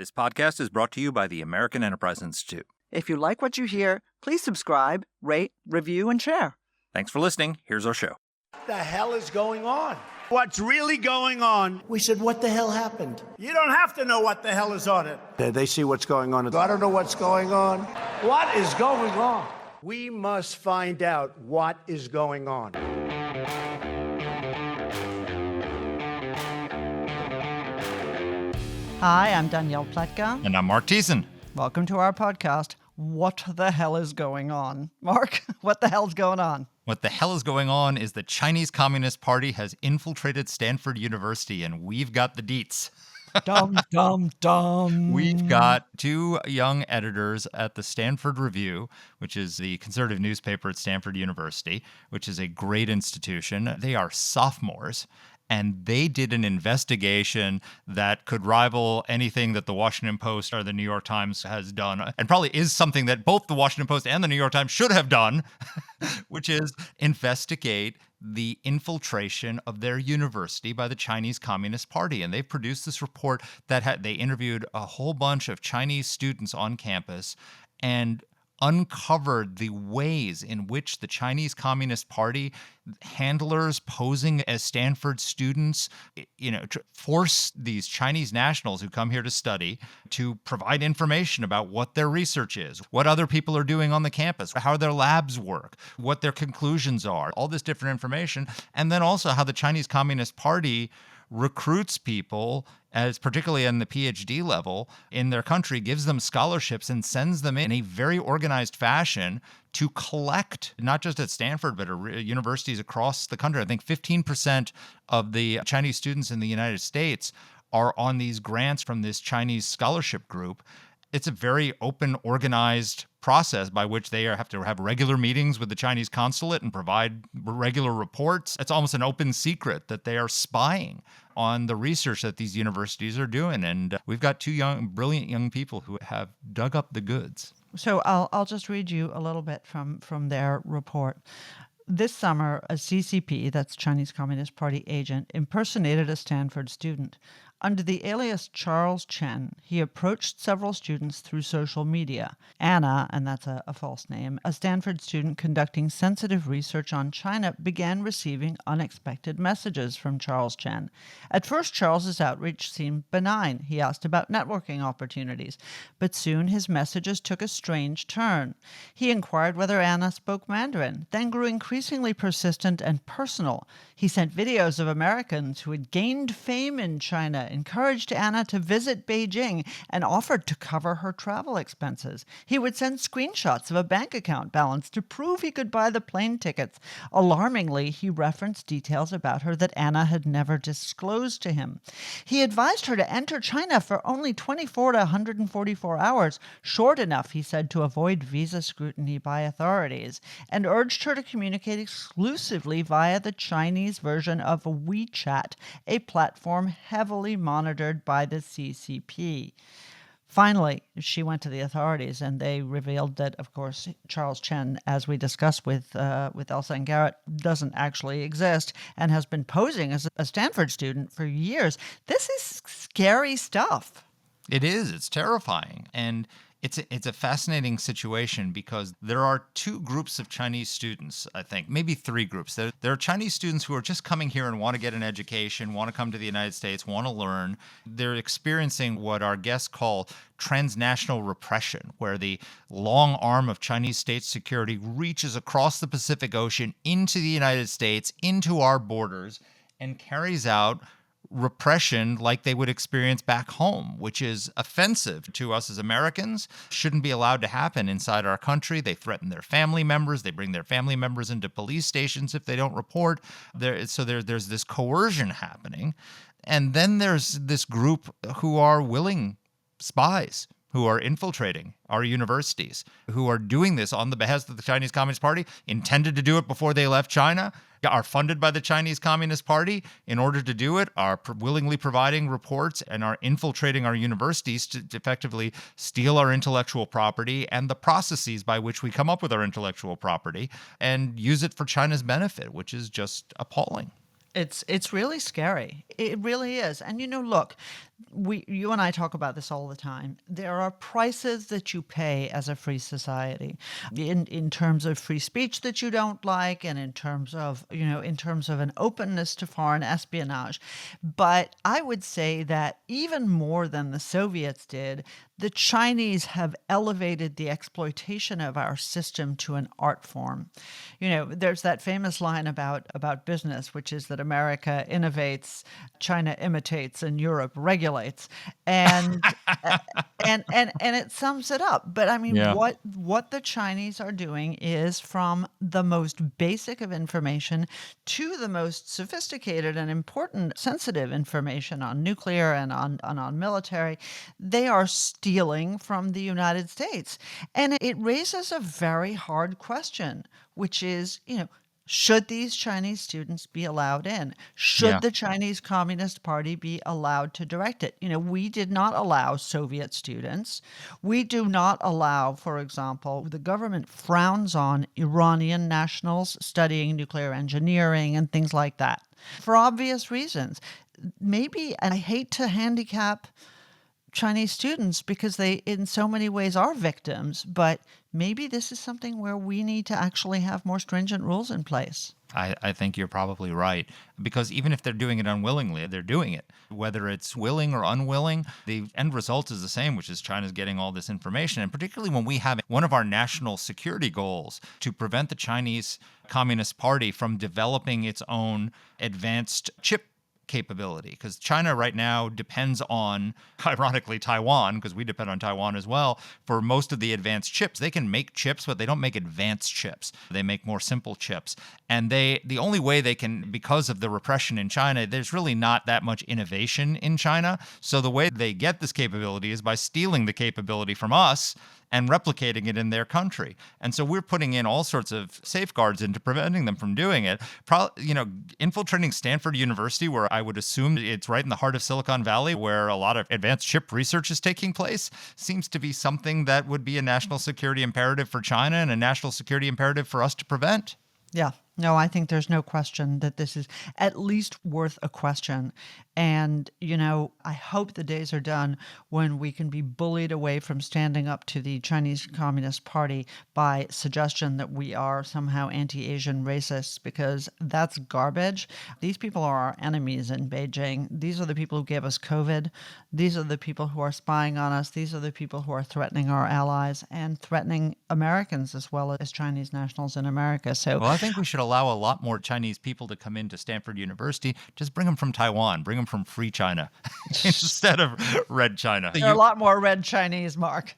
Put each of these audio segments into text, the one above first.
This podcast is brought to you by the American Enterprise Institute. If you like what you hear, please subscribe, rate, review, and share. Thanks for listening. Here's our show. What the hell is going on? What's really going on? We said, what the hell happened? You don't have to know what the hell is on it. They see what's going on. I don't know what's going on. What is going on? We must find out what is going on. Hi, I'm Danielle Pletka. And I'm Mark Thiessen. Welcome to our podcast, What the Hell is Going On? Mark, what the hell's going on? What the hell is going on is the Chinese Communist Party has infiltrated Stanford University, and we've got the deets. Dum, dum, dum. We've got two young editors at the Stanford Review, which is the conservative newspaper at Stanford University, which is a great institution. They are sophomores, and they did an investigation that could rival anything that the Washington Post or the New York Times has done, and probably is something that both the Washington Post and the New York Times should have done, which is investigate the infiltration of their university by the Chinese Communist Party. And they produced this report that they interviewed a whole bunch of Chinese students on campus and uncovered the ways in which the Chinese Communist Party handlers posing as Stanford students, to force these Chinese nationals who come here to study to provide information about what their research is, what other people are doing on the campus, how their labs work, what their conclusions are, all this different information. And then also how the Chinese Communist Party recruits people, as particularly in the PhD level in their country, gives them scholarships and sends them in a very organized fashion to collect, not just at Stanford, but at universities across the country. I think 15% of the Chinese students in the United States are on these grants from this Chinese scholarship group. It's a very open, organized process by which they have to have regular meetings with the Chinese consulate and provide regular reports. It's almost an open secret that they are spying on the research that these universities are doing. And we've got two brilliant young people who have dug up the goods. So I'll just read you a little bit from their report. This summer, a CCP, that's Chinese Communist Party agent, impersonated a Stanford student. Under the alias Charles Chen, he approached several students through social media. Anna, and that's a false name, a Stanford student conducting sensitive research on China, began receiving unexpected messages from Charles Chen. At first, Charles's outreach seemed benign. He asked about networking opportunities. But soon his messages took a strange turn. He inquired whether Anna spoke Mandarin, then grew increasingly persistent and personal. He sent videos of Americans who had gained fame in China, encouraged Anna to visit Beijing, and offered to cover her travel expenses. He would send screenshots of a bank account balance to prove he could buy the plane tickets. Alarmingly, he referenced details about her that Anna had never disclosed to him. He advised her to enter China for only 24 to 144 hours, short enough, he said, to avoid visa scrutiny by authorities, and urged her to communicate exclusively via the Chinese version of WeChat, a platform heavily monitored by the CCP. Finally, she went to the authorities, and they revealed that, of course, Charles Chen, as we discussed with Elsa and Garret, doesn't actually exist and has been posing as a Stanford student for years. This is scary stuff. It is. It's terrifying. And it's a fascinating situation because there are two groups of Chinese students, I think, maybe three groups. There are Chinese students who are just coming here and want to get an education, want to come to the United States, want to learn. They're experiencing what our guests call transnational repression, where the long arm of Chinese state security reaches across the Pacific Ocean into the United States, into our borders, and carries out repression like they would experience back home, which is offensive to us as Americans, shouldn't be allowed to happen inside our country. They threaten their family members. They bring their family members into police stations if they don't report. There's this coercion happening. And then there's this group who are willing spies, who are infiltrating our universities, who are doing this on the behest of the Chinese Communist Party, intended to do it before they left China, are funded by the Chinese Communist Party in order to do it, are willingly providing reports, and are infiltrating our universities to effectively steal our intellectual property and the processes by which we come up with our intellectual property and use it for China's benefit, which is just appalling. It's really scary. It really is. And look, You and I talk about this all the time. There are prices that you pay as a free society in terms of free speech that you don't like, and in terms of, in terms of an openness to foreign espionage. But I would say that even more than the Soviets did, the Chinese have elevated the exploitation of our system to an art form. There's that famous line about business, which is that America innovates, China imitates, and Europe regulates. And and it sums it up. But I mean, Yeah. what the Chinese are doing is, from the most basic of information to the most sophisticated and important sensitive information on nuclear and on military, they are stealing from the United States. And it raises a very hard question, which is, should these Chinese students be allowed in? Yeah. Should the Chinese Communist Party be allowed to direct it? We did not allow Soviet students. We do not allow, for example, the government frowns on Iranian nationals studying nuclear engineering and things like that for obvious reasons. Maybe, and I hate to handicap Chinese students because they, in so many ways, are victims, but maybe this is something where we need to actually have more stringent rules in place. I think you're probably right. Because even if they're doing it unwillingly, they're doing it. Whether it's willing or unwilling, the end result is the same, which is China's getting all this information. And particularly when we have one of our national security goals to prevent the Chinese Communist Party from developing its own advanced chip capability, because China right now depends on, ironically, Taiwan, because we depend on Taiwan as well, for most of the advanced chips. They can make chips, but they don't make advanced chips. They make more simple chips. And the only way they can, because of the repression in China, there's really not that much innovation in China. So the way they get this capability is by stealing the capability from us and replicating it in their country. And so we're putting in all sorts of safeguards into preventing them from doing it. Infiltrating Stanford University, where I would assume it's right in the heart of Silicon Valley, where a lot of advanced chip research is taking place, seems to be something that would be a national security imperative for China and a national security imperative for us to prevent. Yeah. No, I think there's no question that this is at least worth a question. And, I hope the days are done when we can be bullied away from standing up to the Chinese Communist Party by suggestion that we are somehow anti-Asian racists, because that's garbage. These people are our enemies in Beijing. These are the people who gave us COVID. These are the people who are spying on us. These are the people who are threatening our allies and threatening Americans as well as Chinese nationals in America. So, Well, I think we should allow a lot more Chinese people to come into Stanford University. Just bring them from Taiwan, bring them from free China instead of red China. there are a lot more red Chinese, Mark.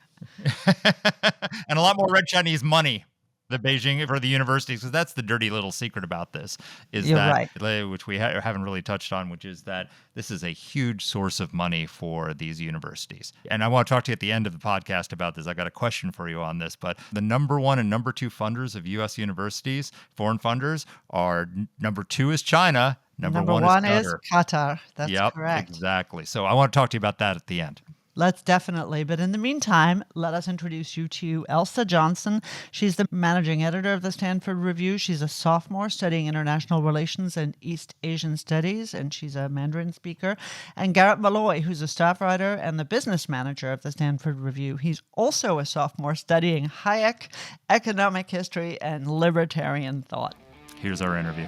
And a lot more red Chinese money, the Beijing for the universities, because that's the dirty little secret about this, is You're that, right. which we haven't really touched on, which is that this is a huge source of money for these universities. And I want to talk to you at the end of the podcast about this. I got a question for you on this, but the number one and number two funders of U.S. universities, foreign funders, are number two is China. Number one is Qatar. Qatar. That's Yep, correct. exactly. So I want to talk to you about that at the end. Let's definitely. But in the meantime, let us introduce you to Elsa Johnson. She's the managing editor of the Stanford Review. She's a sophomore studying international relations and East Asian studies, and she's a Mandarin speaker. And Garret Molloy, who's a staff writer and the business manager of the Stanford Review. He's also a sophomore studying Hayek, economic history, and libertarian thought. Here's our interview.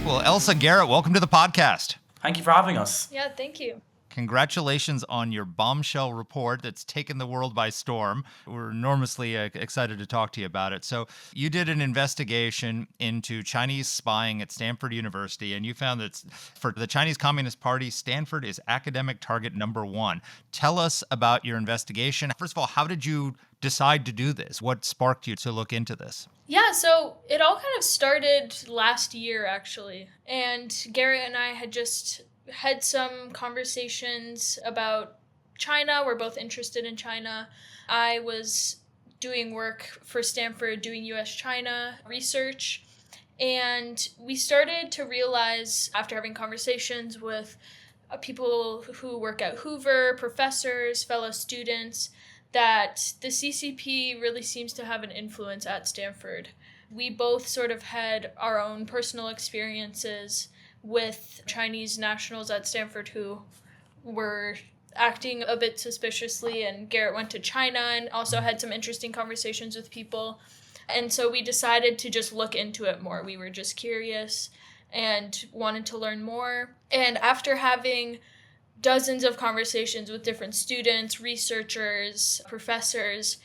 Well, Elsa, Garret, welcome to the podcast. Thank you for having us. Yeah, thank you. Congratulations on your bombshell report that's taken the world by storm. We're enormously excited to talk to you about it. So you did an investigation into Chinese spying at Stanford University, and you found that for the Chinese Communist Party, Stanford is academic target number one. Tell us about your investigation. First of all, how did you decide to do this? What sparked you to look into this? Yeah, so it all kind of started last year, actually. And Garret and I had just had some conversations about China. We're both interested in China. I was doing work for Stanford, doing US-China research. And we started to realize, after having conversations with people who work at Hoover, professors, fellow students, that the CCP really seems to have an influence at Stanford. We both sort of had our own personal experiences with Chinese nationals at Stanford who were acting a bit suspiciously, and Garret went to China and also had some interesting conversations with people. And so we decided to just look into it more. We were just curious and wanted to learn more. And after having dozens of conversations with different students, researchers, professors,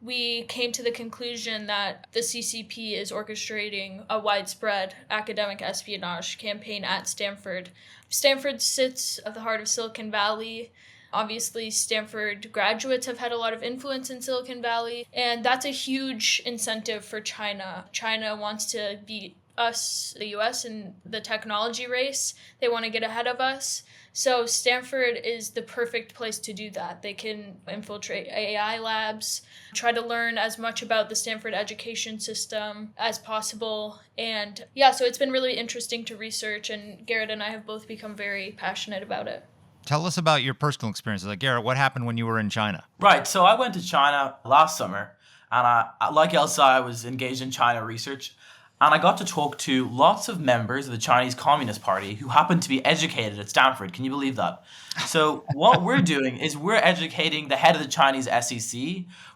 we came to the conclusion that the CCP is orchestrating a widespread academic espionage campaign at Stanford. Stanford sits at the heart of Silicon Valley. Obviously, Stanford graduates have had a lot of influence in Silicon Valley, and that's a huge incentive for China. China wants to beat us, the US, in the technology race. They want to get ahead of us. So Stanford is the perfect place to do that. They can infiltrate AI labs, try to learn as much about the Stanford education system as possible. And yeah, so it's been really interesting to research, and Garret and I have both become very passionate about it. Tell us about your personal experiences. Like, Garret, what happened when you were in China? Right. So I went to China last summer, and like Elsa, I was engaged in China research. And I got to talk to lots of members of the Chinese Communist Party who happened to be educated at Stanford. Can you believe that? So what we're doing is we're educating the head of the Chinese SEC.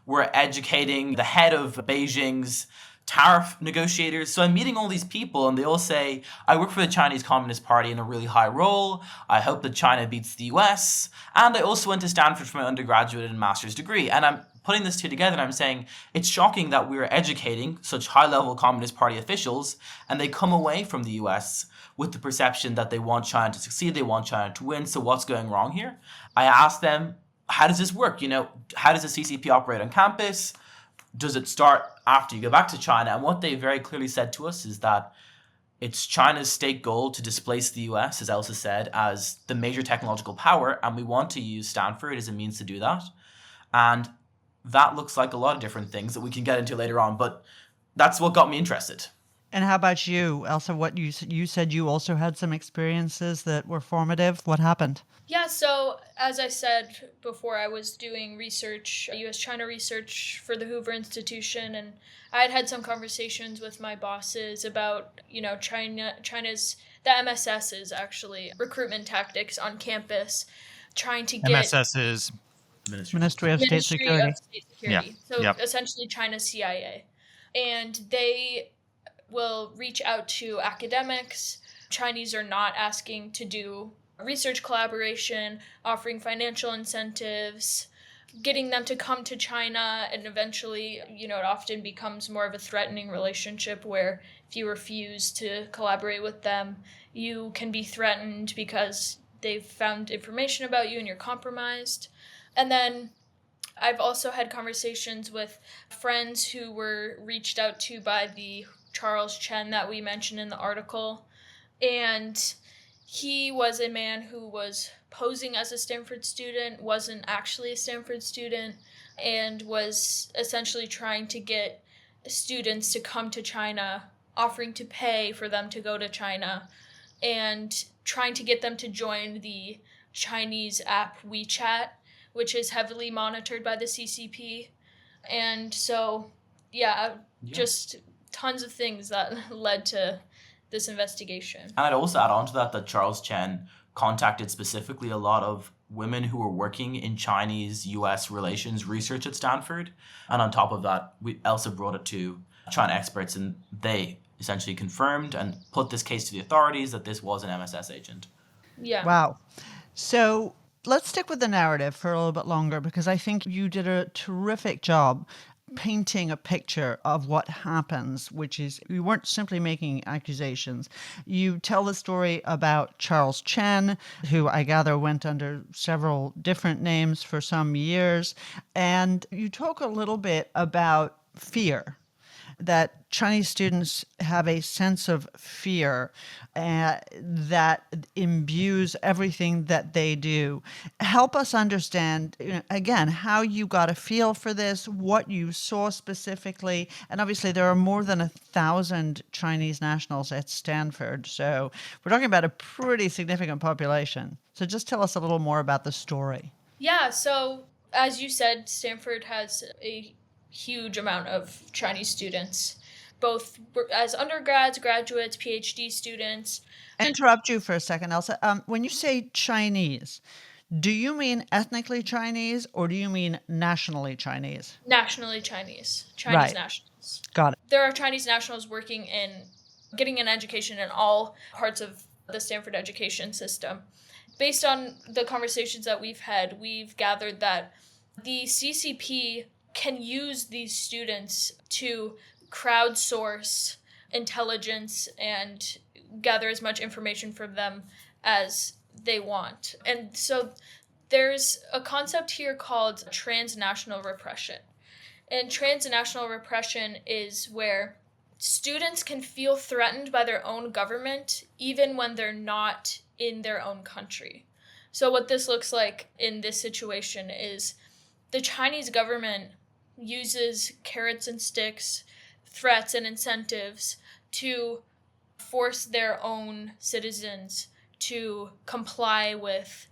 We're educating the head of Beijing's tariff negotiators. So I'm meeting all these people, and they all say, I work for the Chinese Communist Party in a really high role. I hope that China beats the US. And I also went to Stanford for my undergraduate and master's degree. And I'm putting this two together, and I'm saying it's shocking that we're educating such high-level Communist Party officials, and they come away from the US with the perception that they want China to succeed, they want China to win. So what's going wrong here? I asked them, how does this work? How does the CCP operate on campus? Does it start after you go back to China? And what they very clearly said to us is that it's China's state goal to displace the US, as Elsa said, as the major technological power, and we want to use Stanford as a means to do that. And that looks like a lot of different things that we can get into later on, but that's what got me interested. And how about you, Elsa? What you said you also had some experiences that were formative. What happened? Yeah, so as I said before, I was doing research, US-China research for the Hoover Institution, and I had some conversations with my bosses about, China's, the MSS's actually, recruitment tactics on campus, trying to get... MSS is Ministry of State Security. Yeah. So Yep. essentially China's CIA. And they will reach out to academics. Chinese are not asking to do research collaboration, offering financial incentives, getting them to come to China, and eventually, it often becomes more of a threatening relationship where if you refuse to collaborate with them, you can be threatened because they've found information about you and you're compromised. And then I've also had conversations with friends who were reached out to by the Charles Chen that we mentioned in the article. And he was a man who was posing as a Stanford student, wasn't actually a Stanford student, and was essentially trying to get students to come to China, offering to pay for them to go to China, and trying to get them to join the Chinese app WeChat, which is heavily monitored by the CCP. And so, just tons of things that led to this investigation. And I'd also add on to that Charles Chen contacted specifically a lot of women who were working in Chinese-US relations research at Stanford. And on top of that, Elsa brought it to China experts, and they essentially confirmed and put this case to the authorities that this was an MSS agent. Yeah. Wow. So let's stick with the narrative for a little bit longer, because I think you did a terrific job painting a picture of what happens, which is you weren't simply making accusations. You tell the story about Charles Chen, who I gather went under several different names for some years. And you talk a little bit about fear, that Chinese students have a sense of fear that imbues everything that they do. Help us understand, again, how you got a feel for this, what you saw specifically. And obviously, there are more than 1,000 Chinese nationals at Stanford. So we're talking about a pretty significant population. So just tell us a little more about the story. Yeah, so as you said, Stanford has a huge amount of Chinese students, both as undergrads, graduates, PhD students. Interrupt you for a second, Elsa. When you say Chinese, do you mean ethnically Chinese or do you mean nationally Chinese? Nationally Chinese. Chinese Right. nationals. Got it. There are Chinese nationals getting an education in all parts of the Stanford education system. Based on the conversations that we've had, we've gathered that the CCP can use these students to crowdsource intelligence and gather as much information from them as they want. And so there's a concept here called transnational repression. And transnational repression is where students can feel threatened by their own government even when they're not in their own country. So what this looks like in this situation is the Chinese government uses carrots and sticks, threats and incentives to force their own citizens to comply with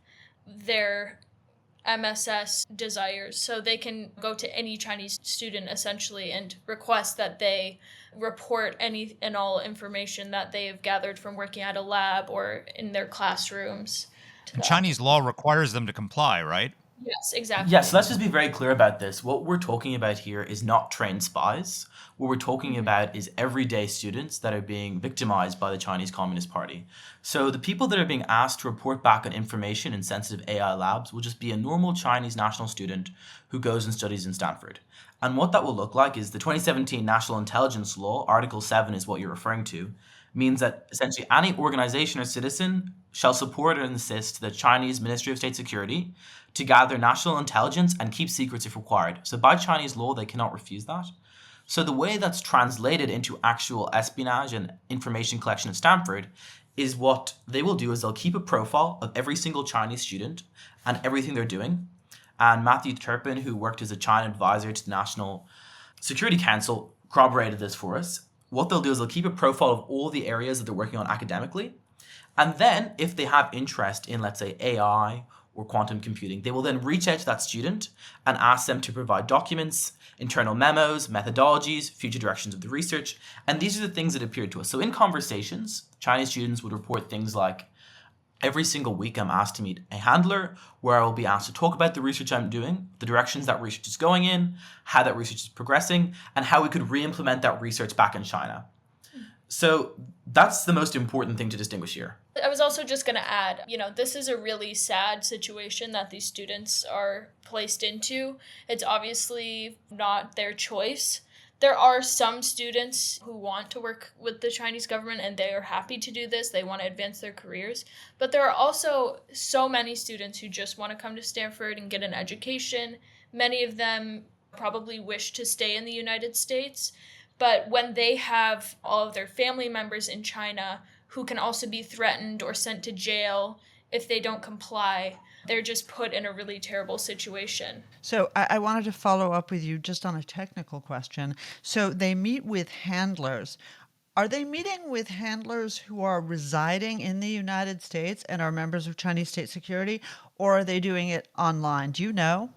their MSS desires. So they can go to any Chinese student essentially and request that they report any and all information that they've gathered from working at a lab or in their classrooms. And Chinese law requires them to comply, right? Yes, exactly. Yes, let's just be very clear about this. What we're talking about here is not trained spies. What we're talking about is everyday students that are being victimized by the Chinese Communist Party. So the people that are being asked to report back on information in sensitive AI labs will just be a normal Chinese national student who goes and studies in Stanford. And what that will look like is the 2017 National Intelligence Law, Article 7 is what you're referring to, means that essentially any organization or citizen shall support and assist the Chinese Ministry of State Security to gather national intelligence and keep secrets if required. So by Chinese law, they cannot refuse that. So the way that's translated into actual espionage and information collection at Stanford is what they will do is they'll keep a profile of every single Chinese student and everything they're doing. And Matthew Turpin, who worked as a China advisor to the National Security Council, corroborated this for us. What they'll do is they'll keep a profile of all the areas that they're working on academically. And then if they have interest in, let's say, AI or quantum computing, they will then reach out to that student and ask them to provide documents, internal memos, methodologies, future directions of the research. And these are the things that appeared to us. So in conversations, Chinese students would report things like, every single week I'm asked to meet a handler where I will be asked to talk about the research I'm doing, the directions that research is going in, how that research is progressing, and how we could re-implement that research back in China. So that's the most important thing to distinguish here. I was also just going to add, this is a really sad situation that these students are placed into. It's obviously not their choice. There are some students who want to work with the Chinese government and they are happy to do this. They want to advance their careers. But there are also so many students who just want to come to Stanford and get an education. Many of them probably wish to stay in the United States. But when they have all of their family members in China who can also be threatened or sent to jail if they don't comply, they're just put in a really terrible situation. So I wanted to follow up with you just on a technical question. So they meet with handlers. Are they meeting with handlers who are residing in the United States and are members of Chinese state security, or are they doing it online? Do you know?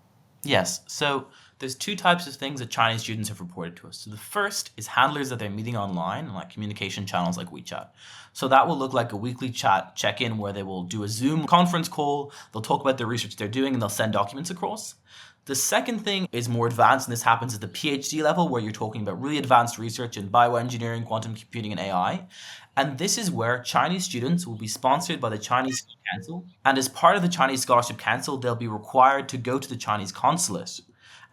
Yes. So there's two types of things that Chinese students have reported to us. So the first is handlers that they're meeting online, like communication channels like WeChat. So that will look like a weekly chat check-in where they will do a Zoom conference call, they'll talk about the research they're doing, and they'll send documents across. The second thing is more advanced, and this happens at the PhD level where you're talking about really advanced research in bioengineering, quantum computing, and AI. And this is where Chinese students will be sponsored by the Chinese Scholarship Council. And as part of the Chinese Scholarship Council, they'll be required to go to the Chinese consulate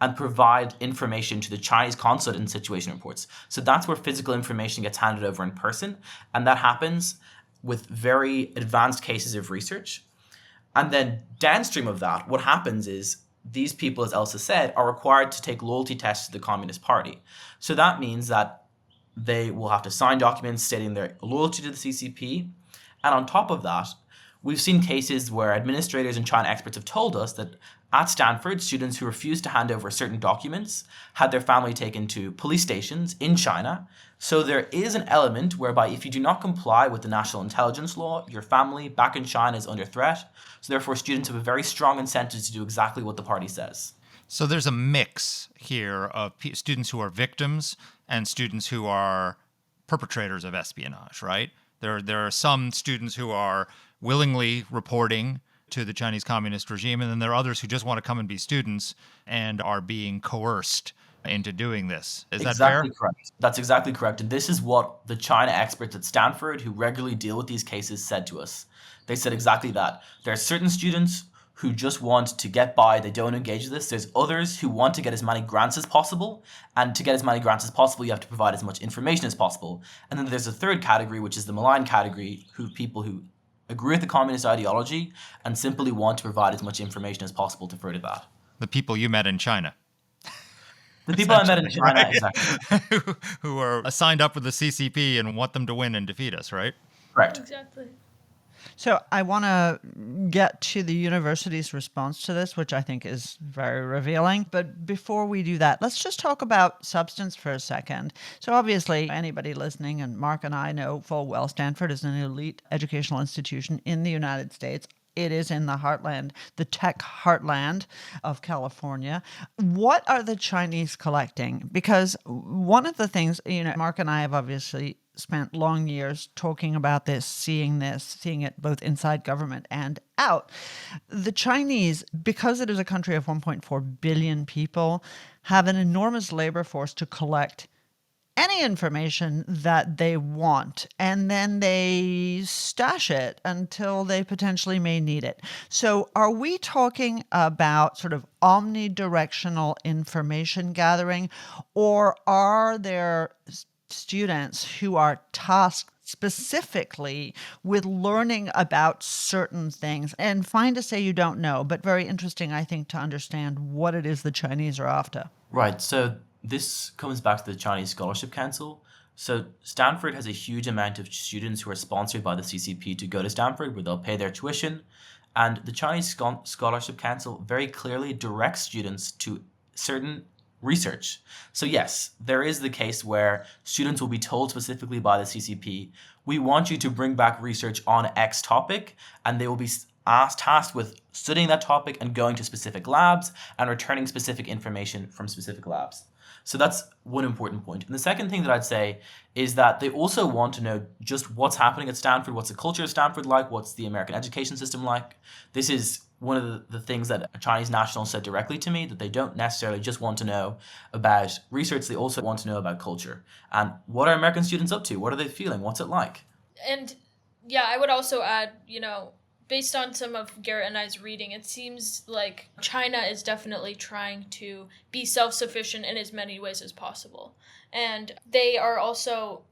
and provide information to the Chinese consulate in situation reports. So that's where physical information gets handed over in person. And that happens with very advanced cases of research. And then downstream of that, what happens is these people, as Elsa said, are required to take loyalty tests to the Communist Party. So that means that they will have to sign documents stating their loyalty to the CCP. And on top of that, we've seen cases where administrators and China experts have told us that at Stanford, students who refused to hand over certain documents had their family taken to police stations in China. So there is an element whereby if you do not comply with the national intelligence law, your family back in China is under threat. So therefore, students have a very strong incentive to do exactly what the party says. So there's a mix here of students who are victims and students who are perpetrators of espionage, right? There are some students who are willingly reporting to the Chinese Communist regime, and then there are others who just want to come and be students and are being coerced into doing this. Is that fair? Exactly correct. That's exactly correct. And this is what the China experts at Stanford who regularly deal with these cases said to us. They said exactly that. There are certain students who just want to get by, they don't engage with this. There's others who want to get as many grants as possible, and to get as many grants as possible, you have to provide as much information as possible. And then there's a third category, which is the malign category, who people who agree with the communist ideology and simply want to provide as much information as possible to further that. The people you met in China. The people I met in China, Right? exactly. who are signed up with the CCP and want them to win and defeat us, right? Correct. Exactly. So I want to get to the university's response to this, which I think is very revealing. But before we do that, let's just talk about substance for a second. So obviously, anybody listening, and Mark and I know full well, Stanford is an elite educational institution in the United States. It is in the heartland, the tech heartland of California. What are the Chinese collecting? Because one of the things, Mark and I have obviously spent long years talking about this, seeing it both inside government and out. The Chinese, because it is a country of 1.4 billion people, have an enormous labor force to collect any information that they want, and then they stash it until they potentially may need it. So are we talking about sort of omnidirectional information gathering, or are there students who are tasked specifically with learning about certain things? And fine to say you don't know, but very interesting, I think, to understand what it is the Chinese are after. Right. So this comes back to the Chinese Scholarship Council. So Stanford has a huge amount of students who are sponsored by the CCP to go to Stanford, where they'll pay their tuition. And the Chinese Scholarship Council very clearly directs students to certain research. So yes, there is the case where students will be told specifically by the CCP, we want you to bring back research on X topic, and they will be tasked with studying that topic and going to specific labs and returning specific information from specific labs. So that's one important point. And the second thing that I'd say is that they also want to know just what's happening at Stanford, what's the culture of Stanford like, what's the American education system like. This is one of the things that a Chinese national said directly to me, that they don't necessarily just want to know about research, they also want to know about culture. And what are American students up to? What are they feeling? What's it like? And yeah, I would also add, based on some of Garret and I's reading, it seems like China is definitely trying to be self-sufficient in as many ways as possible. And they are also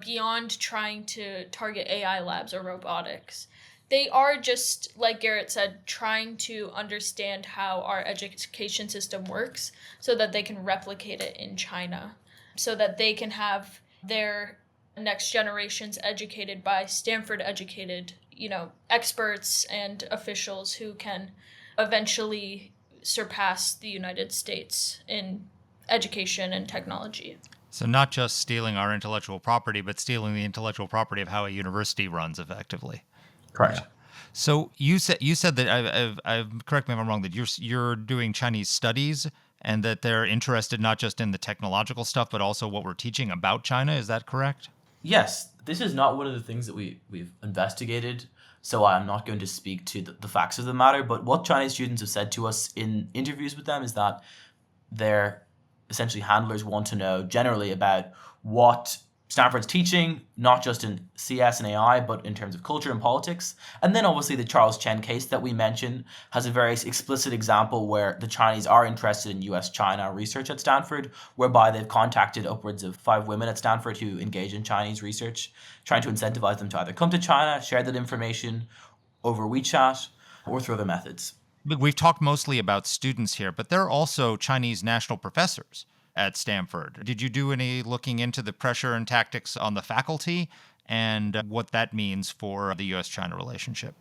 beyond trying to target AI labs or robotics. They are, just like Garret said, trying to understand how our education system works so that they can replicate it in China, so that they can have their next generations educated by Stanford educated experts and officials who can eventually surpass the United States in education and technology. So not just stealing our intellectual property, but stealing the intellectual property of how a university runs effectively. Correct. Yeah. So you said that correct me if I'm wrong, that you're doing Chinese studies and that they're interested not just in the technological stuff, but also what we're teaching about China. Is that correct? Yes, this is not one of the things that we've investigated, so I'm not going to speak to the facts of the matter, but what Chinese students have said to us in interviews with them is that their essentially handlers want to know generally about what Stanford's teaching, not just in CS and AI, but in terms of culture and politics. And then obviously the Charles Chen case that we mentioned has a very explicit example where the Chinese are interested in US-China research at Stanford, whereby they've contacted upwards of 5 women at Stanford who engage in Chinese research, trying to incentivize them to either come to China, share that information over WeChat, or through other methods. We've talked mostly about students here, but there are also Chinese national professors at Stanford. Did you do any looking into the pressure and tactics on the faculty and what that means for the U.S.-China relationship?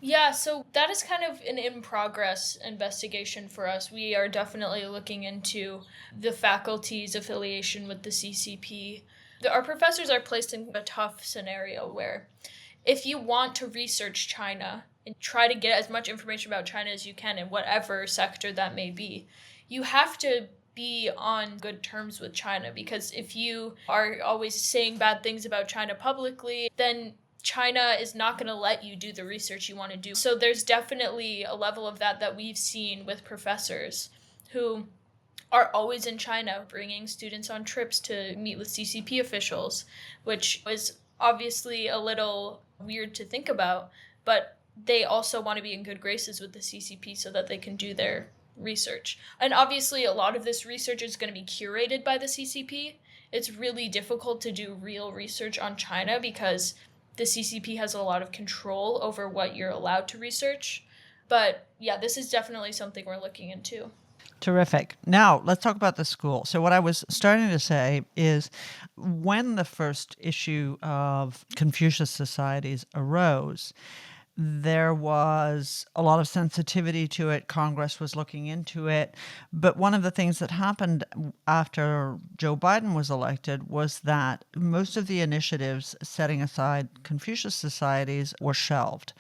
Yeah, so that is kind of an in-progress investigation for us. We are definitely looking into the faculty's affiliation with the CCP. Our professors are placed in a tough scenario where if you want to research China and try to get as much information about China as you can in whatever sector that may be, you have to be on good terms with China, because if you are always saying bad things about China publicly, then China is not going to let you do the research you want to do. So there's definitely a level of that we've seen with professors who are always in China, bringing students on trips to meet with CCP officials, which was obviously a little weird to think about, but they also want to be in good graces with the CCP so that they can do their research. And obviously, a lot of this research is going to be curated by the CCP. It's really difficult to do real research on China because the CCP has a lot of control over what you're allowed to research. But yeah, this is definitely something we're looking into. Terrific. Now, let's talk about the school. So, what I was starting to say is when the first issue of Confucius Societies arose, there was a lot of sensitivity to it. Congress was looking into it. But one of the things that happened after Joe Biden was elected was that most of the initiatives setting aside Confucius Societies were shelved.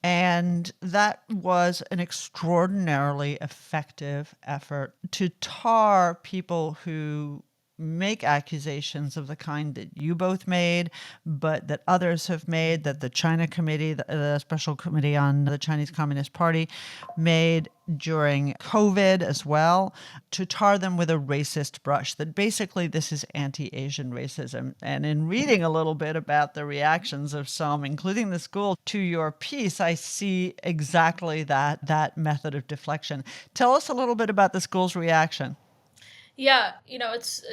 And that was an extraordinarily effective effort to tar people who make accusations of the kind that you both made, but that others have made, that the China Committee, the Special Committee on the Chinese Communist Party made during COVID as well, to tar them with a racist brush, that basically this is anti-Asian racism. And in reading a little bit about the reactions of some, including the school, to your piece, I see exactly that method of deflection. Tell us a little bit about the school's reaction. Yeah, it's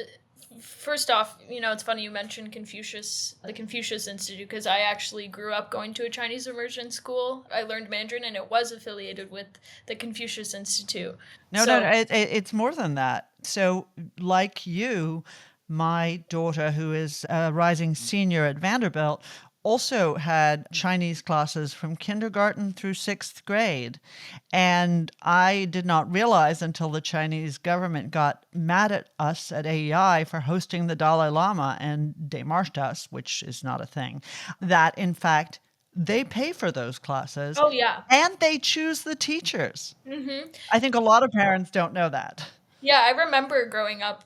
first off, it's funny you mentioned the Confucius Institute, because I actually grew up going to a Chinese immersion school. I learned Mandarin, and it was affiliated with the Confucius Institute. No, it's more than that. So, like you, my daughter, who is a rising senior at Vanderbilt, also had Chinese classes from kindergarten through sixth grade. And I did not realize until the Chinese government got mad at us at AEI for hosting the Dalai Lama and démarched us, which is not a thing, that in fact, they pay for those classes. Oh, yeah. And they choose the teachers. Mm-hmm. I think a lot of parents don't know that. Yeah, I remember growing up,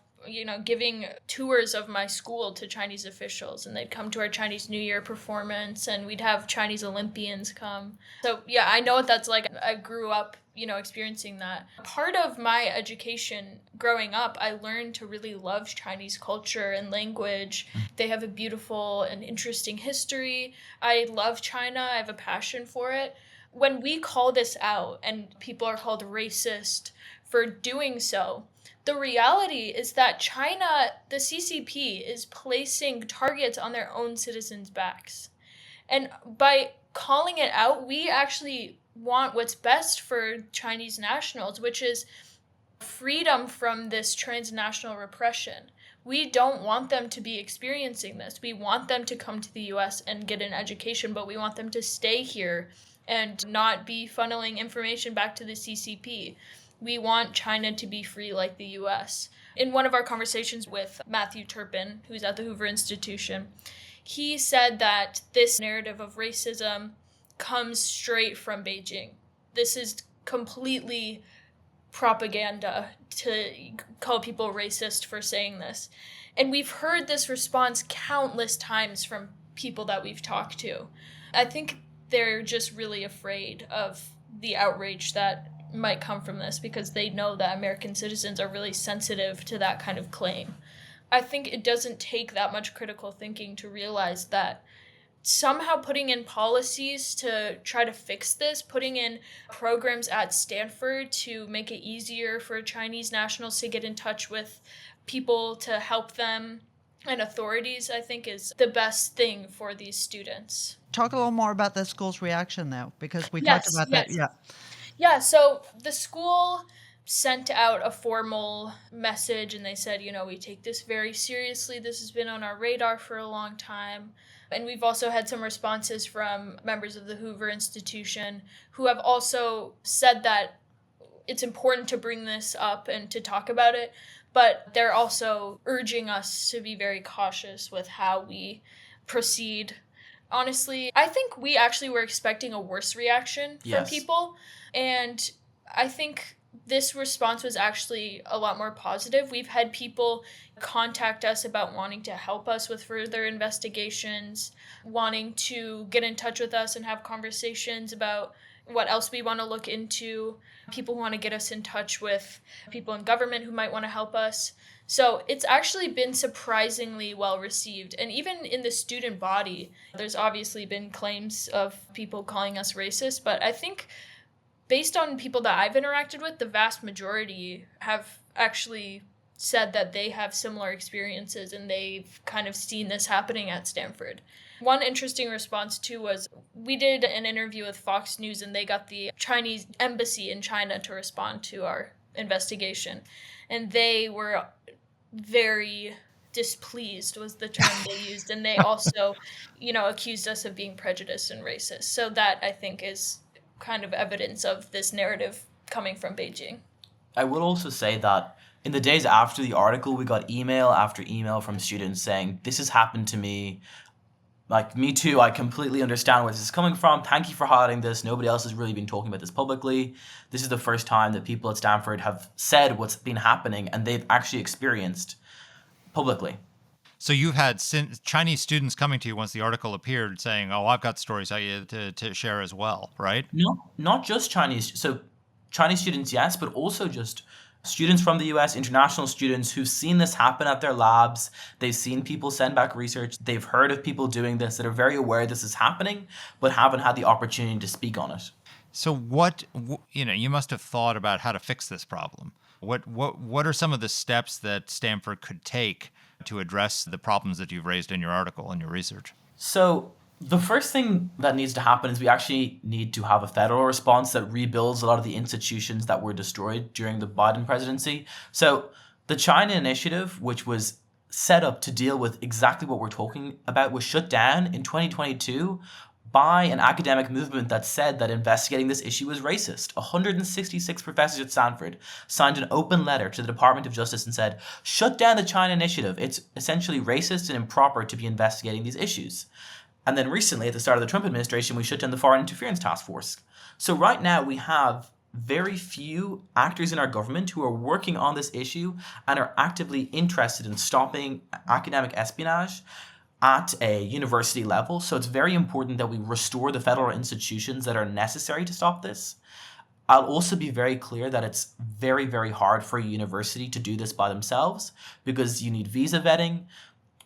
giving tours of my school to Chinese officials, and they'd come to our Chinese New Year performance, and we'd have Chinese Olympians come. So, yeah, I know what that's like. I grew up, experiencing that. Part of my education growing up, I learned to really love Chinese culture and language. They have a beautiful and interesting history. I love China. I have a passion for it. When we call this out and people are called racist for doing so, the reality is that China, the CCP, is placing targets on their own citizens' backs. And by calling it out, we actually want what's best for Chinese nationals, which is freedom from this transnational repression. We don't want them to be experiencing this. We want them to come to the US and get an education, but we want them to stay here and not be funneling information back to the CCP. We want China to be free like the US. In one of our conversations with Matthew Turpin, who's at the Hoover Institution, he said that this narrative of racism comes straight from Beijing. This is completely propaganda to call people racist for saying this. And we've heard this response countless times from people that we've talked to. I think they're just really afraid of the outrage that might come from this, because they know that American citizens are really sensitive to that kind of claim. I think it doesn't take that much critical thinking to realize that somehow putting in policies to try to fix this, putting in programs at Stanford to make it easier for Chinese nationals to get in touch with people to help them and authorities, I think is the best thing for these students. Talk a little more about the school's reaction, though, because we talked about that. Yeah. Yeah, so the school sent out a formal message, and they said, we take this very seriously. This has been on our radar for a long time. And we've also had some responses from members of the Hoover Institution who have also said that it's important to bring this up and to talk about it, but they're also urging us to be very cautious with how we proceed. Honestly, I think we actually were expecting a worse reaction from people. And I think this response was actually a lot more positive. We've had people contact us about wanting to help us with further investigations, wanting to get in touch with us and have conversations about what else we want to look into. People want to get us in touch with people in government who might want to help us. So it's actually been surprisingly well received. And even in the student body, there's obviously been claims of people calling us racist, but I think based on people that I've interacted with, the vast majority have actually said that they have similar experiences and they've kind of seen this happening at Stanford. One interesting response too was we did an interview with Fox News and they got the Chinese embassy in China to respond to our investigation. And they were very displeased was the term they used. And they also, accused us of being prejudiced and racist. So that I think is kind of evidence of this narrative coming from Beijing. I will also say that in the days after the article, we got email after email from students saying, this has happened to me. Like, me too, I completely understand where this is coming from. Thank you for highlighting this. Nobody else has really been talking about this publicly. This is the first time that people at Stanford have said what's been happening and they've actually experienced publicly. So you've had Chinese students coming to you once the article appeared saying, oh, I've got stories to share as well, right? No, not just Chinese. So Chinese students, yes, but also just students from the US, international students who've seen this happen at their labs. They've seen people send back research. They've heard of people doing this that are very aware this is happening, but haven't had the opportunity to speak on it. So you must have thought about how to fix this problem. What are some of the steps that Stanford could take to address the problems that you've raised in your article and your research? So the first thing that needs to happen is we actually need to have a federal response that rebuilds a lot of the institutions that were destroyed during the Biden presidency. So the China Initiative, which was set up to deal with exactly what we're talking about, was shut down in 2022 by an academic movement that said that investigating this issue was racist. 166 professors at Stanford signed an open letter to the Department of Justice and said, shut down the China Initiative. It's essentially racist and improper to be investigating these issues. And then recently, at the start of the Trump administration, we shut down the Foreign Interference Task Force. So right now, we have very few actors in our government who are working on this issue and are actively interested in stopping academic espionage at a university level. So it's very important that we restore the federal institutions that are necessary to stop this. I'll also be very clear that it's very, very hard for a university to do this by themselves because you need visa vetting.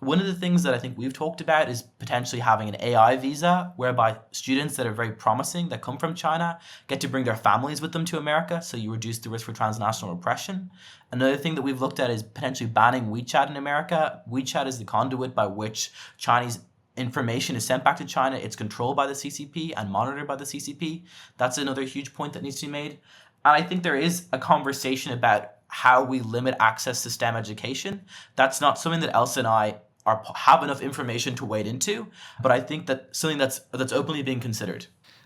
One of the things that I think we've talked about is potentially having an AI visa, whereby students that are very promising that come from China get to bring their families with them to America, so you reduce the risk for transnational oppression. Another thing that we've looked at is potentially banning WeChat in America. WeChat is the conduit by which Chinese information is sent back to China. It's controlled by the CCP and monitored by the CCP. That's another huge point that needs to be made. And I think there is a conversation about how we limit access to STEM education. That's not something that Elsa and I have enough information to wade into, but I think that something that's openly being considered.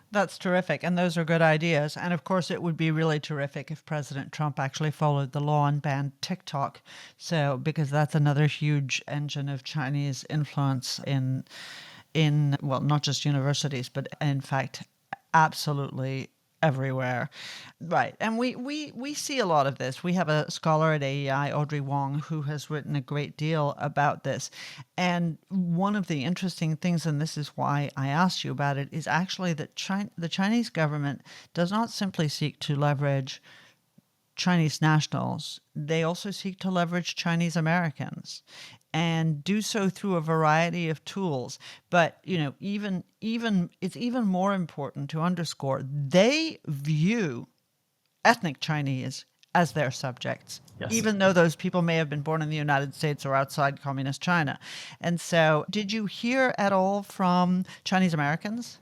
That's terrific. And those are good ideas. And of course, it would be really terrific if President Trump actually followed the law and banned TikTok. So, because that's another huge engine of Chinese influence in well, not just universities, but in fact, absolutely everywhere. Right. And we see a lot of this. We have a scholar at AEI, Audrey Wong, who has written a great deal about this. And one of the interesting things, and this is why I asked you about it, is actually that the Chinese government does not simply seek to leverage Chinese nationals. They also seek to leverage Chinese Americans and do so through a variety of tools. But, even it's even more important to underscore they view ethnic Chinese as their subjects, yes, even though those people may have been born in the United States or outside communist China. And so did you hear at all from Chinese Americans?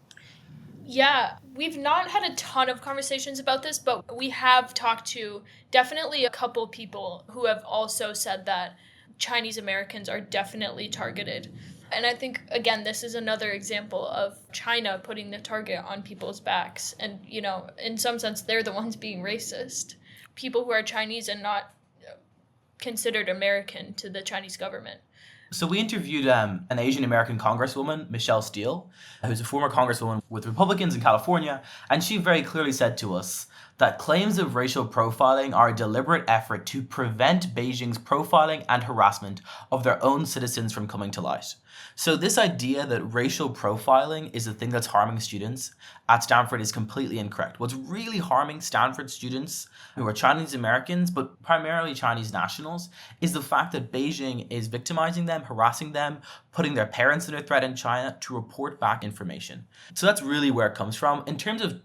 Yeah, we've not had a ton of conversations about this, but we have talked to definitely a couple people who have also said that Chinese Americans are definitely targeted. And I think, again, this is another example of China putting the target on people's backs. And, in some sense, they're the ones being racist. People who are Chinese and not considered American to the Chinese government. So we interviewed an Asian American Congresswoman, Michelle Steele, who's a former Congresswoman with Republicans in California, and she very clearly said to us that claims of racial profiling are a deliberate effort to prevent Beijing's profiling and harassment of their own citizens from coming to light. So this idea that racial profiling is the thing that's harming students at Stanford is completely incorrect. What's really harming Stanford students who are Chinese Americans, but primarily Chinese nationals, is the fact that Beijing is victimizing them, harassing them, putting their parents under threat in China to report back information. So that's really where it comes from. In terms of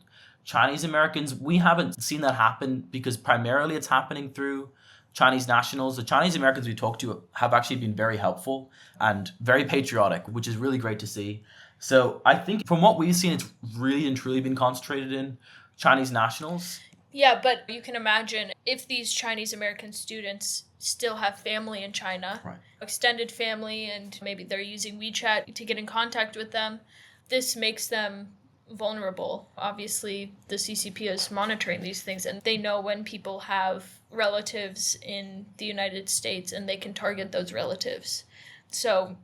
Chinese Americans, we haven't seen that happen because primarily it's happening through Chinese nationals. The Chinese Americans we talked to have actually been very helpful and very patriotic, which is really great to see. So I think from what we've seen, it's really and truly been concentrated in Chinese nationals. Yeah, but you can imagine if these Chinese American students still have family in China, Right. extended family, and maybe they're using WeChat to get in contact with them, this makes them vulnerable. Obviously, the CCP is monitoring these things, and they know when people have relatives in the United States, and they can target those relatives. So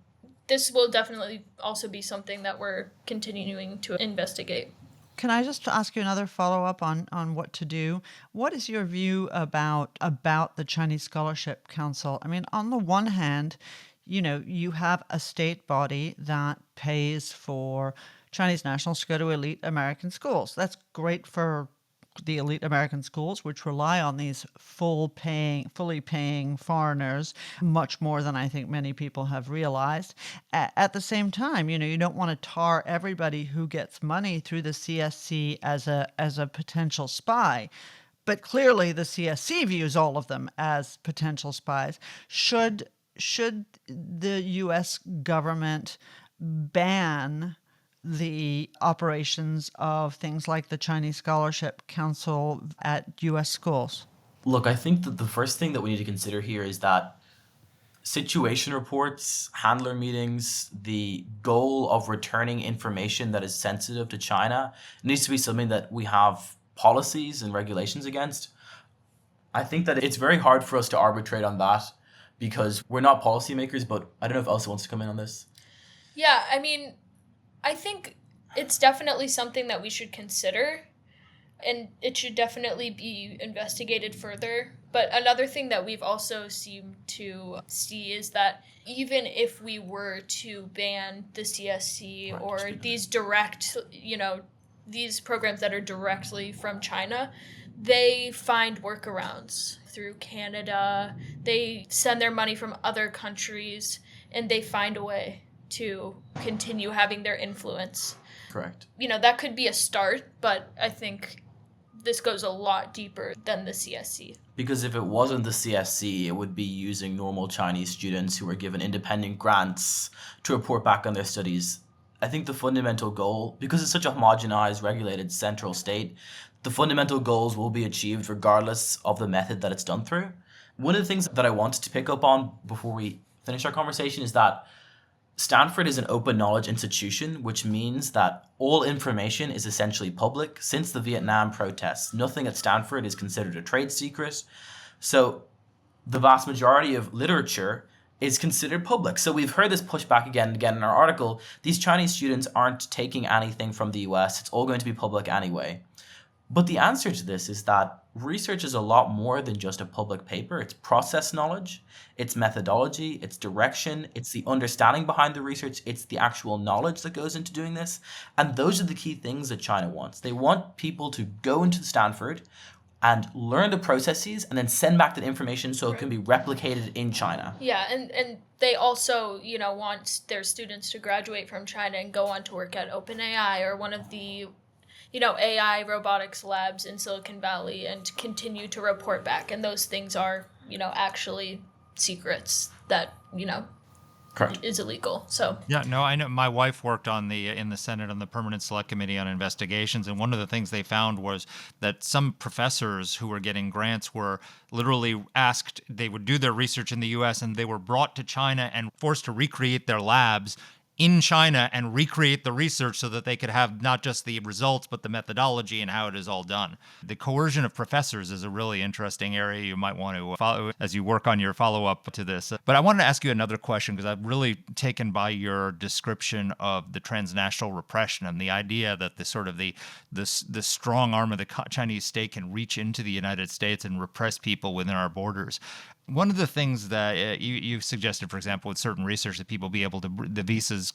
this will definitely also be something that we're continuing to investigate. Can I just ask you another follow-up on what to do? What is your view about the Chinese Scholarship Council? I mean, on the one hand, you have a state body that pays for Chinese nationals to go to elite American schools. That's great for the elite American schools, which rely on these fully paying foreigners much more than I think many people have realized. At the same time, you don't want to tar everybody who gets money through the CSC as a potential spy. But clearly the CSC views all of them as potential spies. Should the US government ban the operations of things like the Chinese Scholarship Council at U.S. schools? Look, I think that the first thing that we need to consider here is that situation reports, handler meetings, the goal of returning information that is sensitive to China needs to be something that we have policies and regulations against. I think that it's very hard for us to arbitrate on that because we're not policymakers, but I don't know if Elsa wants to come in on this. Yeah, I mean, I think it's definitely something that we should consider, and it should definitely be investigated further. But another thing that we've also seemed to see is that even if we were to ban the CSC or these direct, these programs that are directly from China, they find workarounds through Canada. They send their money from other countries, and they find a way to continue having their influence. Correct. That could be a start, but I think this goes a lot deeper than the CSC. Because if it wasn't the CSC, it would be using normal Chinese students who were given independent grants to report back on their studies. I think the fundamental goal, because it's such a homogenized, regulated central state, the fundamental goals will be achieved regardless of the method that it's done through. One of the things that I wanted to pick up on before we finish our conversation is that Stanford is an open knowledge institution, which means that all information is essentially public. Since the Vietnam protests, nothing at Stanford is considered a trade secret. So the vast majority of literature is considered public. So we've heard this pushback again and again in our article. These Chinese students aren't taking anything from the US. It's all going to be public anyway. But the answer to this is that research is a lot more than just a public paper. It's process knowledge, it's methodology, it's direction, it's the understanding behind the research, it's the actual knowledge that goes into doing this. And those are the key things that China wants. They want people to go into Stanford and learn the processes and then send back that information so it can be replicated in China. Yeah, and they also, want their students to graduate from China and go on to work at OpenAI or one of the AI robotics labs in Silicon Valley and continue to report back. And those things are, actually secrets that, Correct. is illegal. So Yeah, no, I know. My wife worked in the Senate on the Permanent Select Committee on Investigations, and one of the things they found was that some professors who were getting grants were literally asked, they would do their research in the U.S., and they were brought to China and forced to recreate their labs in China and recreate the research so that they could have not just the results, but the methodology and how it is all done. The coercion of professors is a really interesting area you might want to follow as you work on your follow-up to this. But I wanted to ask you another question because I'm really taken by your description of the transnational repression and the idea that the sort of the strong arm of the Chinese state can reach into the United States and repress people within our borders. One of the things that you suggested, for example, with certain research, that people be able to the visas,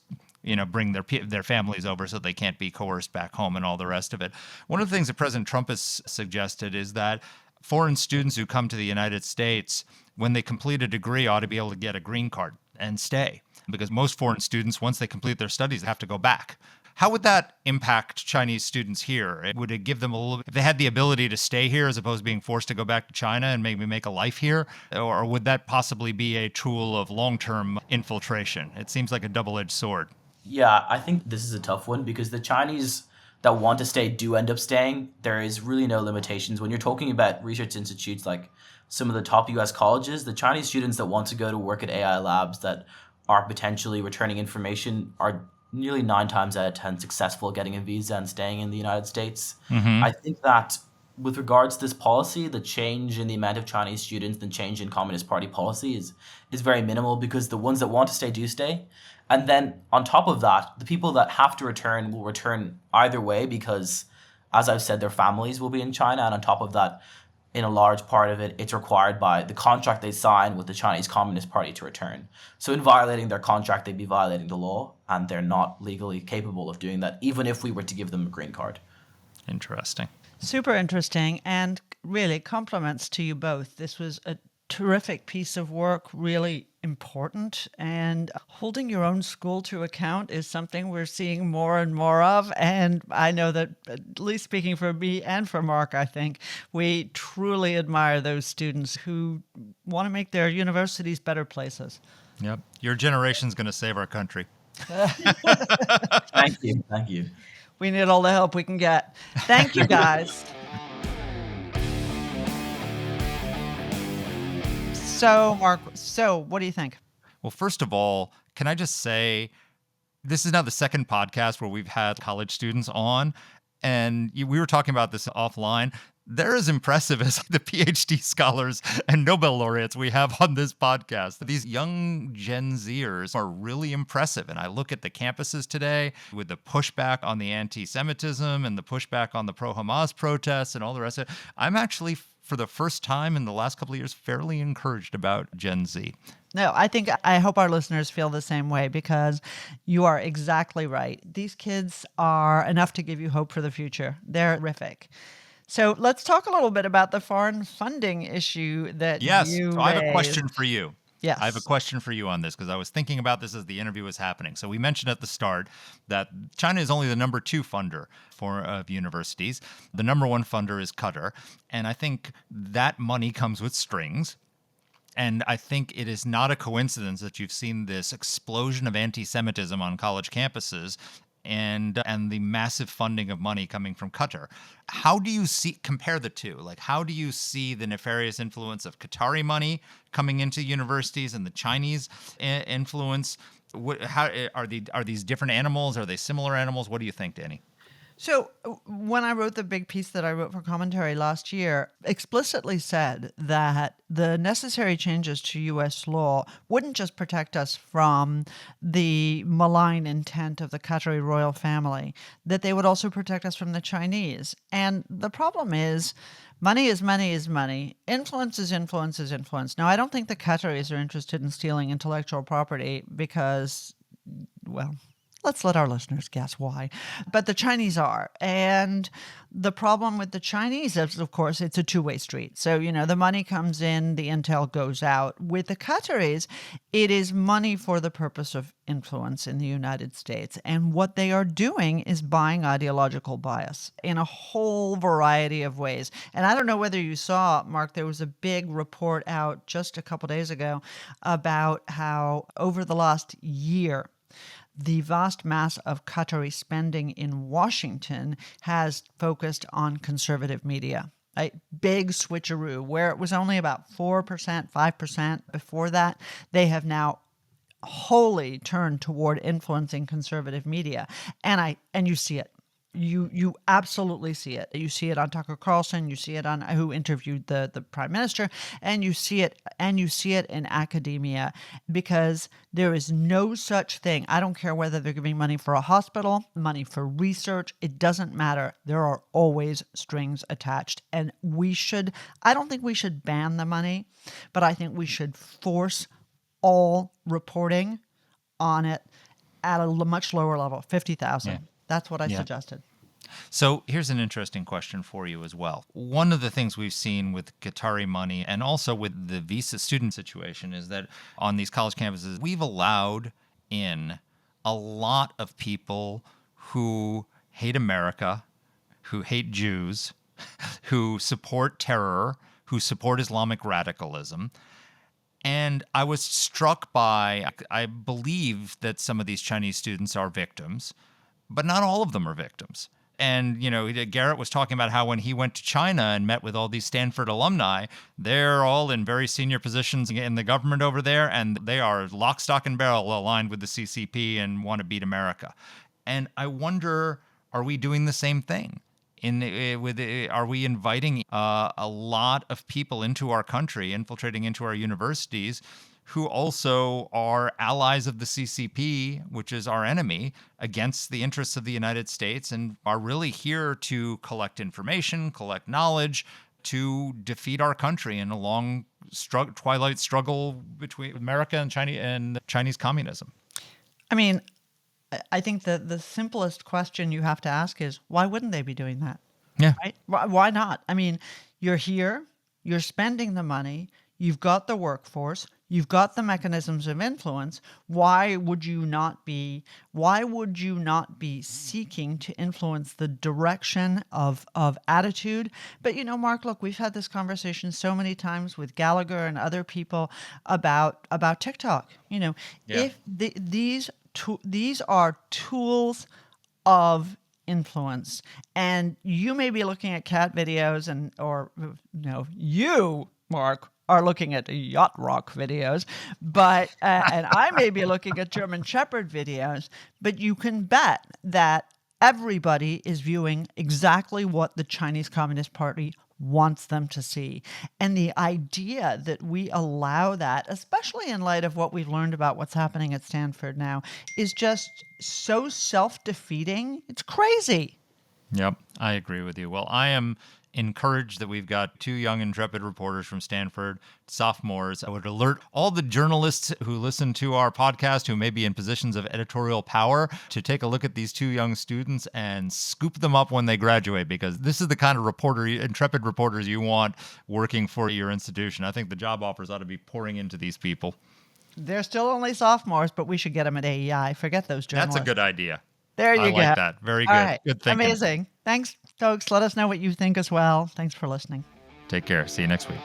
bring their families over so they can't be coerced back home and all the rest of it. One of the things that President Trump has suggested is that foreign students who come to the United States, when they complete a degree, ought to be able to get a green card and stay, because most foreign students, once they complete their studies, have to go back. How would that impact Chinese students here? Would it give them a little, if they had the ability to stay here as opposed to being forced to go back to China and maybe make a life here? Or would that possibly be a tool of long-term infiltration? It seems like a double-edged sword. Yeah, I think this is a tough one because the Chinese that want to stay do end up staying. There is really no limitations. When you're talking about research institutes like some of the top US colleges, the Chinese students that want to go to work at AI labs that are potentially returning information are nearly 9 times out of 10 successful at getting a visa and staying in the United States. I think that with regards to this policy, the change in the amount of Chinese students, the change in Communist Party policy is very minimal because the ones that want to stay do stay. And then on top of that, the people that have to return will return either way because, as I've said, their families will be in China. And on top of that, in a large part of it, it's required by the contract they sign with the Chinese Communist Party to return. So in violating their contract, they'd be violating the law, and they're not legally capable of doing that, even if we were to give them a green card. Interesting. Super interesting, and really compliments to you both. This was a terrific piece of work, really important, and holding your own school to account is something we're seeing more and more of. And I know that, at least speaking for me and for Mark, I think we truly admire those students who want to make their universities better places. Yep. Your generation's going to save our country. Thank you. Thank you. We need all the help we can get. Thank you, guys. So, Mark, what do you think? Well, first of all, can I just say, this is now the second podcast where we've had college students on, and we were talking about this offline. They're as impressive as the PhD scholars and Nobel laureates we have on this podcast. These young Gen Zers are really impressive. And I look at the campuses today with the pushback on the anti-Semitism and the pushback on the pro-Hamas protests and all the rest of it. I'm actually, for the first time in the last couple of years, fairly encouraged about Gen Z. No, I hope our listeners feel the same way, because you are exactly right. These kids are enough to give you hope for the future. They're terrific. So let's talk a little bit about the foreign funding issue that you raised. I have a question for you. Yes. I have a question for you on this because I was thinking about this as the interview was happening. So we mentioned at the start that China is only the number 2 funder of universities. The number 1 funder is Qatar. And I think that money comes with strings. And I think it is not a coincidence that you've seen this explosion of anti-Semitism on college campuses and the massive funding of money coming from Qatar. How do you compare the two? Like, how do you see the nefarious influence of Qatari money coming into universities and the Chinese influence? How are these different animals? Are they similar animals? What do you think, Danny? So when I wrote the big piece that I wrote for commentary last year, explicitly said that the necessary changes to U.S. law wouldn't just protect us from the malign intent of the Qatari royal family, that they would also protect us from the Chinese. And the problem is, money is money is money. Influence is influence is influence. Now, I don't think the Qataris are interested in stealing intellectual property because, well, let's let our listeners guess why. But the Chinese are. And the problem with the Chinese is, of course, it's a two-way street. So, the money comes in, the intel goes out. With the Qataris, it is money for the purpose of influence in the United States. And what they are doing is buying ideological bias in a whole variety of ways. And I don't know whether you saw, Mark, there was a big report out just a couple days ago about how over the last year, the vast mass of Qatari spending in Washington has focused on conservative media. A big switcheroo where it was only about 4%, 5% before that. They have now wholly turned toward influencing conservative media. And you see it. You absolutely see it. You see it on Tucker Carlson. You see it on who interviewed the prime minister, and you see it in academia, because there is no such thing. I don't care whether they're giving money for a hospital, money for research. It doesn't matter. There are always strings attached, and I don't think we should ban the money, but I think we should force all reporting on it at a much lower level, 50,000. Yeah. That's what I suggested. So here's an interesting question for you as well. One of the things we've seen with Qatari money and also with the visa student situation is that on these college campuses, we've allowed in a lot of people who hate America, who hate Jews, who support terror, who support Islamic radicalism. And I was struck by, I believe that some of these Chinese students are victims, but not all of them are victims. And, Garret was talking about how when he went to China and met with all these Stanford alumni, they're all in very senior positions in the government over there, and they are lock, stock, and barrel aligned with the CCP and want to beat America. And I wonder, are we doing the same thing? Are we inviting a lot of people into our country, infiltrating into our universities, who also are allies of the CCP, which is our enemy, against the interests of the United States, and are really here to collect information, collect knowledge, to defeat our country in a long twilight struggle between America and Chinese communism? I mean, I think that the simplest question you have to ask is, why wouldn't they be doing that? Yeah. Right? Why not? I mean, you're here, you're spending the money, you've got the workforce, you've got the mechanisms of influence. Why would you not be seeking to influence the direction of attitude? But Mark, look, we've had this conversation so many times with Gallagher and other people about TikTok. If these are tools of influence, and you may be looking at cat videos, or you, Mark, are looking at yacht rock videos, but and I may be looking at German Shepherd videos, but you can bet that everybody is viewing exactly what the Chinese Communist Party wants them to see. And the idea that we allow that, especially in light of what we've learned about what's happening at Stanford now, is just so self-defeating. It's crazy. Yep, I agree with you. Well, I am encouraged that we've got two young, intrepid reporters from Stanford, sophomores. I would alert all the journalists who listen to our podcast who may be in positions of editorial power to take a look at these two young students and scoop them up when they graduate, because this is the kind of intrepid reporters you want working for your institution. I think the job offers ought to be pouring into these people. They're still only sophomores, but we should get them at AEI. Forget those journalists. That's a good idea. There you go. I like that. Very good. All right. Good thinking. Amazing. Thanks, folks. Let us know what you think as well. Thanks for listening. Take care. See you next week.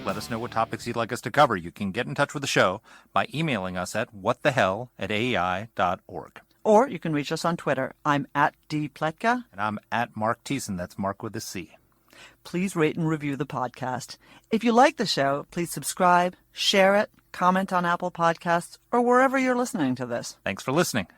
Let us know what topics you'd like us to cover. You can get in touch with the show by emailing us at whatthehell@aei.org. Or you can reach us on Twitter. I'm at @dpletka. And I'm at Mark Thiessen. That's Mark with a C. Please rate and review the podcast. If you like the show, please subscribe, share it, comment on Apple Podcasts, or wherever you're listening to this. Thanks for listening.